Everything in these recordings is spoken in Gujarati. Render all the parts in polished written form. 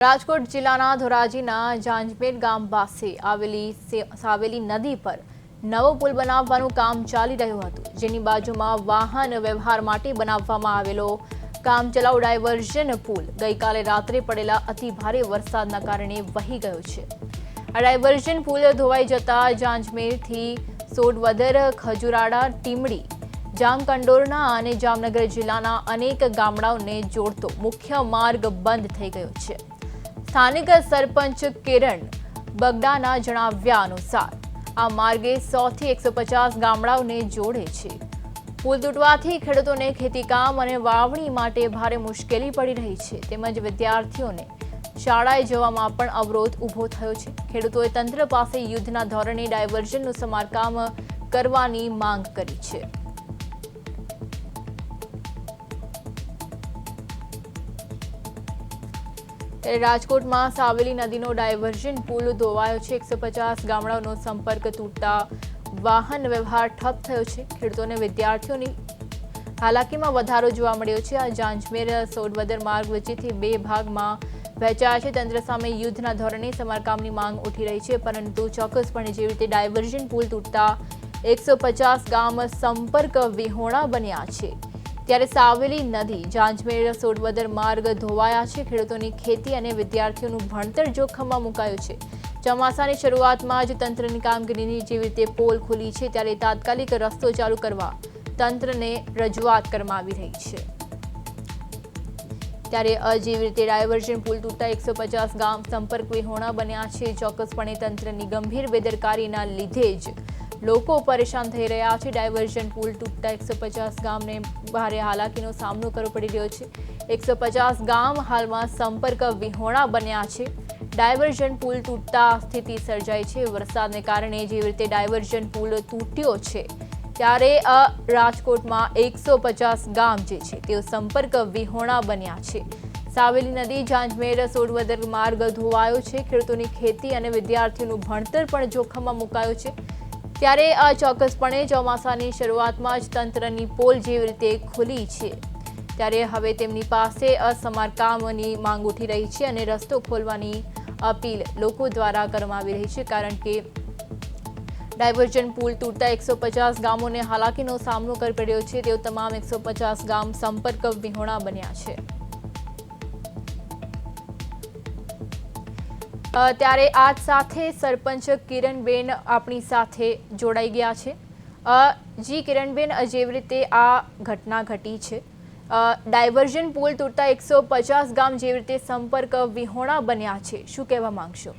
રાજકોટ જિલ્લાના ધોરાજીના જાંજમેર ગામ પાસે આવેલી નદી પર નવો પુલ બનાવવાનું કામ ચાલી રહ્યું હતું, જેની બાજુમાં વાહન વ્યવહાર માટે બનાવવામાં આવેલો કામચલાઉ ડાયવર્ઝન પુલ ગઈકાલે રાત્રે પડેલા અતિ ભારે વરસાદના કારણે વહી ગયો છે। આ ડાયવર્ઝન પુલ ધોવાઈ જતા જાંજમેરથી સોડવદર, ખજુરાડા, ટીમડી, જામકંડોરણા અને જામનગર જિલ્લાના અનેક ગામડાઓને જોડતો મુખ્ય માર્ગ બંધ થઈ ગયો છે। સ્થાનિક સરપંચ કિરણ બગડાના જણાવ્યા અનુસાર આ માર્ગે 100 થી 150 ગામડાઓને જોડે છે। પુલ તૂટવાથી ખેડૂતોને ખેતીકામ અને વાવણી માટે ભારે મુશ્કેલી પડી રહી છે, તેમજ વિદ્યાર્થીઓને શાળાએ જવામાં પણ અવરોધ ઊભો થયો છે। ખેડૂતોએ તંત્ર પાસે યુદ્ધના ધોરણે ડાયવર્ઝનનું સમારકામ કરવાની માંગ કરી છે। રાજકોટમાં સાવેલી નદીનો ડાયવર્ઝન પુલ ધોવાયો છે। 150 ગામડાઓનો સંપર્ક તૂટતા વાહન વ્યવહાર ઠપ થયો છે। ખેડૂતોને વિદ્યાર્થીઓની હાલાકીમાં વધારો જોવા મળ્યો છે। આ જાંજમેર સોડવદર માર્ગ વચ્ચેથી બે ભાગમાં વહેંચાય છે। તંત્ર સામે યુદ્ધના ધોરણે સમારકામની માંગ ઉઠી રહી છે, પરંતુ ચોક્કસપણે જેવી રીતે ડાયવર્ઝન પુલ તૂટતા 150 ગામ સંપર્ક વિહોણા બન્યા છે, ત્યારે સાવેલી નદી જાંજમેર સોડવદર માર્ગ ધોવાયા છે। ખેડૂતોની ખેતી અને વિદ્યાર્થીઓનું ભણતર જોખમમાં મુકાયું છે। ચોમાસાની શરૂઆતમાં જ તંત્રની કામગીરીની જેવી રીતે પોલ ખુલી છે, ત્યારે તાત્કાલિક રસ્તો ચાલુ કરવા તંત્રને રજૂઆત કરવામાં આવી રહી છે। ત્યારે જેવી રીતે ડાયવર્ઝન પુલ તૂટતા 150 ગામ સંપર્ક વિહોણા બન્યા છે। ચોક્કસપણે તંત્રની ગંભીર બેદરકારીના લીધે જ લોકો પરેશાન થઈ રહ્યા છે। ડાયવર્ઝન પુલ તૂટતા 150 ગામને ભારે હાલાકીનો સામનો કરવો પડી રહ્યો છે। 150 ગામ હાલમાં સંપર્ક વિહોણા બન્યા છે। ડાયવર્ઝન પુલ તૂટતા સ્થિતિ સર્જાઈ છે। વરસાદને કારણે જેવી રીતે ડાયવર્ઝન પુલ તૂટ્યો છે, ત્યારે રાજકોટમાં 150 ગામ જે છે તેઓ સંપર્ક વિહોણા બન્યા છે। સાવેલી નદી જાંજમેર સોડવદર માર્ગ ધોવાયો છે। ખેડૂતોની ખેતી અને વિદ્યાર્થીઓનું ભણતર પણ જોખમમાં મુકાયું છે, ત્યારે ચોક્કસપણે ચોમાસાની શરૂઆતમાં જ તંત્રની પોલ જેવી રીતે ખુલી છે, ત્યારે હવે તેમની પાસે સમારકામની માંગ ઉઠી રહી છે અને રસ્તો ખોલવાની અપીલ લોકો દ્વારા કરવામાં આવી રહી છે, કારણ કે ડાયવર્ઝન પુલ તૂટતા 150 ગામોને હાલાકીનો સામનો કરવો પડ્યો છે। તેઓ તમામ 150 ગામ સંપર્ક વિહોણા બન્યા છે। ત્યારે આજ સાથે સરપંચ કિરણબેન આપણી સાથે જોડાઈ ગયા છે। જી કિરણબેન, જેવી રીતે આ ઘટના ઘટી છે, ડાયવર્ઝન પુલ તૂટતા 150 ગામ જેવી રીતે સંપર્ક વિહોણા બન્યા છે, શું કહેવા માંગશો?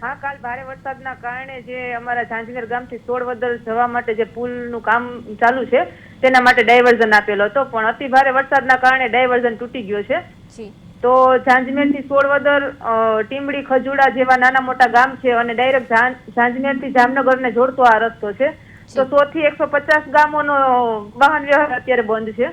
હા, કાલ ભારે વરસાદના કારણે જે અમારા જાંજમેર ગામથી સોડવદર જવા માટે જે પુલનું કામ ચાલુ છે તેના માટે ડાયવર્ઝન આપેલો હતો, પણ અતિ ભારે વરસાદના કારણે ડાયવર્ઝન તૂટી ગયો છે। તો જાંજમેરથી સોડવદર, ટીમડી, ખજુડા જેવા નાના મોટા ગામ છે અને ડાયરેક્ટ જાંજમેરથી જામનગરને જોડતો આ રસ્તો છે। તો 100 થી 150 ગામોનો વાહન વ્યવહાર અત્યારે બંધ છે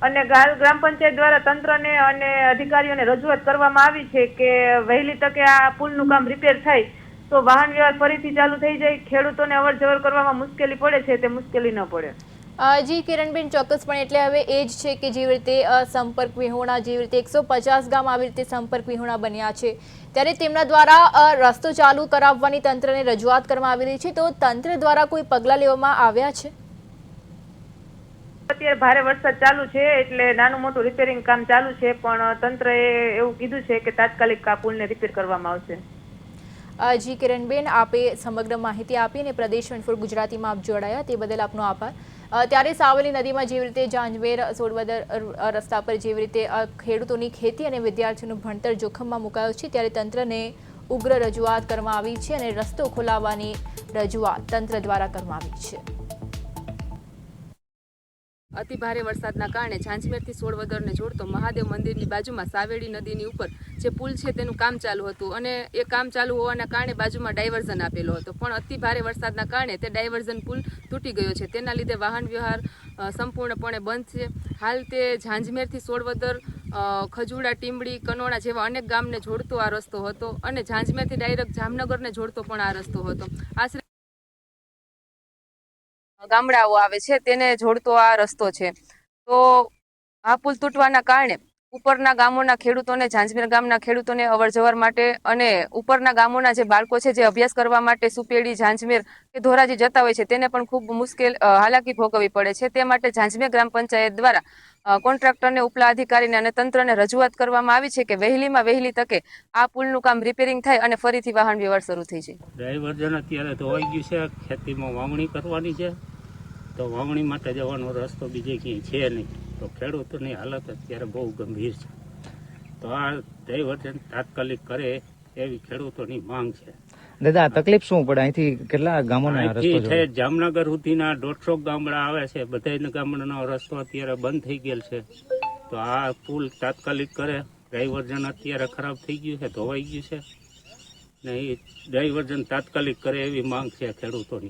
અને ગ્રામ પંચાયત દ્વારા તંત્રને અને અધિકારીઓને રજૂઆત કરવામાં આવી છે કે વહેલી તકે આ પુલનું કામ રિપેર થાય તો વાહન વ્યવહાર ફરીથી ચાલુ થઈ જાય, ખેડૂતોને અવર જવર કરવામાં મુશ્કેલી પડે છે તે મુશ્કેલી ન પડે। જી કિરણબેન, ચોક્કસપણે એટલે હવે એ જ છે કે જેવી રીતે સંપર્ક વિહોણા, જેવી રીતે 150 ગામ આવી રીતે સંપર્ક વિહોણા બન્યા છે, ત્યારે તેમના દ્વારા રસ્તો ચાલુ કરાવવાની તંત્રને રજૂઆત કરવામાં આવી રહી છે, તો તંત્ર દ્વારા કોઈ પગલાં લેવામાં આવ્યા છે? અત્યારે ભારે વરસાદ ચાલુ છે એટલે નાનું મોટું રિપેરિંગ કામ ચાલુ છે, પણ તંત્રએ એવું કીધું છે કે તાત્કાલિક આ પુલને રિપેર કરવામાં આવશે। જી કિરણબેન, આપે સમગ્ર માહિતી આપી અને પ્રદેશ 24 ગુજરાતીમાં આપ જોડાયા તે બદલ આપનો આભાર। ત્યારે સાવેલી નદીમાં જેવી રીતે જાંજમેર સોડવદર રસ્તા પર જેવી રીતે ખેડૂતોની ખેતી અને વિદ્યાર્થીઓનું ભણતર જોખમમાં મુકાયું છે, ત્યારે તંત્રને ઉગ્ર રજૂઆત કરવામાં આવી છે અને રસ્તો ખોલાવવાની રજૂઆત તંત્ર દ્વારા કરવામાં આવી છે। અતિ ભારે વરસાદના કારણે જાંજમેરથી સોડવદરને જોડતો મહાદેવ મંદિરની બાજુમાં સાવેડી નદીની ઉપર જે પુલ છે તેનું કામ ચાલુ હતું અને એ કામ ચાલુ હોવાના કારણે બાજુમાં ડાયવર્ઝન આપેલો હતો, પણ અતિ ભારે વરસાદના કારણે તે ડાયવર્ઝન પુલ તૂટી ગયો છે। તેના લીધે વાહન વ્યવહાર સંપૂર્ણપણે બંધ છે। હાલ તે જાંજમેરથી સોડવદર, ખજુડા, ટીમડી, કનોણા જેવા અનેક ગામને જોડતો આ રસ્તો હતો અને જાંજમેરથી ડાયરેક્ટ જામનગરને જોડતો પણ આ રસ્તો હતો। આશરે ગામડાઓ આવે છે તેને જોડતો આ રસ્તો છે। તો આ પુલ તૂટવાના કારણે ઉપરના ગામોના ખેડૂતોને ઝાંઝમેર ગામના ખેડૂતોને અવરજવર માટે અને ઉપરના ગામોના જે બાળકો છે જે અભ્યાસ કરવા માટે સુપેડી ઝાંઝમેર કે ધોરાજી જતા હોય છે તેને પણ ખૂબ મુશ્કેલ હાલાકી ભોગવવી પડે છે. તે માટે ઝાંઝમેર ગ્રામ પંચાયત દ્વારા કોન્ટ્રાક્ટરને ઉપલા અધિકારીને અને તંત્રને રજૂઆત કરવામાં આવી છે કે વહેલીમાં વહેલી તકે આ પુલનું કામ રિપેરિંગ થાય અને ફરીથી વાહન વ્યવહાર શરૂ થઈ જાય. ડાયવર્ઝન અત્યારે ધોવાઈ ગયું છે, ખેતીમાં વાવણી કરવાની છે તો વાવણી માટે જવાનો રસ્તો બીજે ક્યાંય છે નહીં, તો ખેડૂતોની હાલત અત્યારે બહુ ગંભીર છે. તો આ ડાયવર્ઝન તાત્કાલિક કરે એવી ખેડૂતોની માંગ છે. દાદા તકલીફ શું પડે? અહીંથી કેટલા ગામોને આ રસ્તો અહીંથી છે જામનગર સુધીના 150 ગામડા આવે છે, બધા ગામડાનો રસ્તો અત્યારે બંધ થઈ ગયેલ છે. તો આ પુલ તાત્કાલિક કરે. ડાયવર્ઝન અત્યારે ખરાબ થઈ ગયું છે, ધોવાઈ ગયું છે ને એ ડાયવર્ઝન તાત્કાલિક કરે એવી માંગ છે ખેડૂતોની.